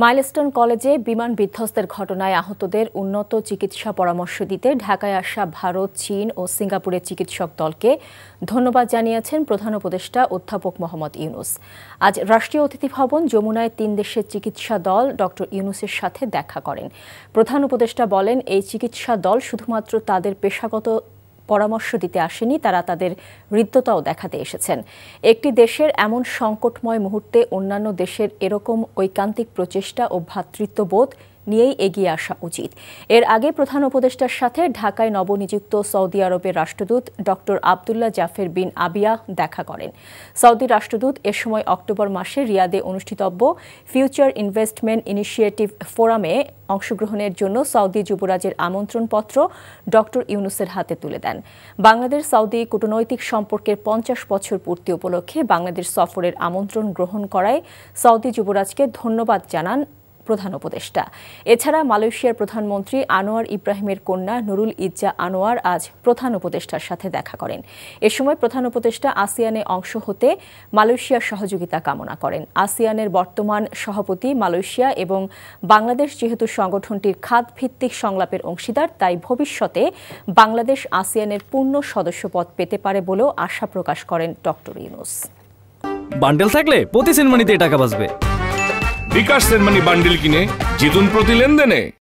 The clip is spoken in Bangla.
মাইলস্টোন কলেজে বিমান বিধ্বস্তের ঘটনায় আহতদের উন্নত চিকিৎসা পরামর্শ দিতে ঢাকায় আসা ভারত, চীন ও সিঙ্গাপুরের চিকিৎসক দলকে ধন্যবাদ জানিয়েছেন প্রধান উপদেষ্টা অধ্যাপক মোহাম্মদ ইউনুস। আজ রাষ্ট্রীয় অতিথি ভবন যমুনায় ৩ দেশের চিকিৎসা দল ডক্টর ইউনুসের সাথে দেখা করেন। প্রধান উপদেষ্টা বলেন, এই চিকিৎসা দল শুধুমাত্র তাদের পেশাগত পরামর্শ দিতে আসেনি, তারা তাদের হৃদ্যতাও দেখাতে এসেছেন। একটি দেশের এমন সংকটময় মুহূর্তে অন্যান্য দেশের এরকম ঐকান্তিক প্রচেষ্টা ও ভ্রাতৃত্ববোধ নিয়েই এগিয়ে আসা উচিত। এর আগে প্রধান উপদেষ্টার সাথে ঢাকায় নবনিযুক্ত সৌদি আরবের রাষ্ট্রদূত ডক্টর আবদুল্লাহ জাফের বিন আবিয়া দেখা করেন। সৌদি রাষ্ট্রদূত এ সময় অক্টোবর মাসে রিয়াদে অনুষ্ঠিতব্য ফিউচার ইনভেস্টমেন্ট ইনিশিয়েটিভ ফোরামে অংশগ্রহণের জন্য সৌদি যুবরাজের আমন্ত্রণপত্র ডক্টর ইউনুসের হাতে তুলে দেন। বাংলাদেশ সৌদি কূটনৈতিক সম্পর্কের ৫০ বছর পূর্তি উপলক্ষে বাংলাদেশ সফরের আমন্ত্রণ গ্রহণ করায় সৌদি যুবরাজকে ধন্যবাদ জানান প্রধান উপদেষ্টা। এছাড়া মালয়েশিয়ার প্রধানমন্ত্রী আনোয়ার ইব্রাহিমের কন্যা নুরুল ইজ্জা আনোয়ার আজ প্রধান উপদেষ্টার সাথে দেখা করেন। এ সময় প্রধান উপদেষ্টা আসিয়ানে অংশ হতে মালয়েশিয়ার সহযোগিতা কামনা করেন। আসিয়ানের বর্তমান সভাপতি মালয়েশিয়া এবং বাংলাদেশ যেহেতু সংগঠনটির খাতভিত্তিক সংলাপের অংশীদার, তাই ভবিষ্যতে বাংলাদেশ আসিয়ানের পূর্ণ সদস্যপদ পেতে পারে বলেও আশা প্রকাশ করেন ডক্টর ইউনুস। বান্ডেল থাকলে প্রতি সেনমানিতে টাকা বাঁচবে। বিকাশ সেনমানি বান্ডিল কিনে জিতুন প্রতি লেনদেনে।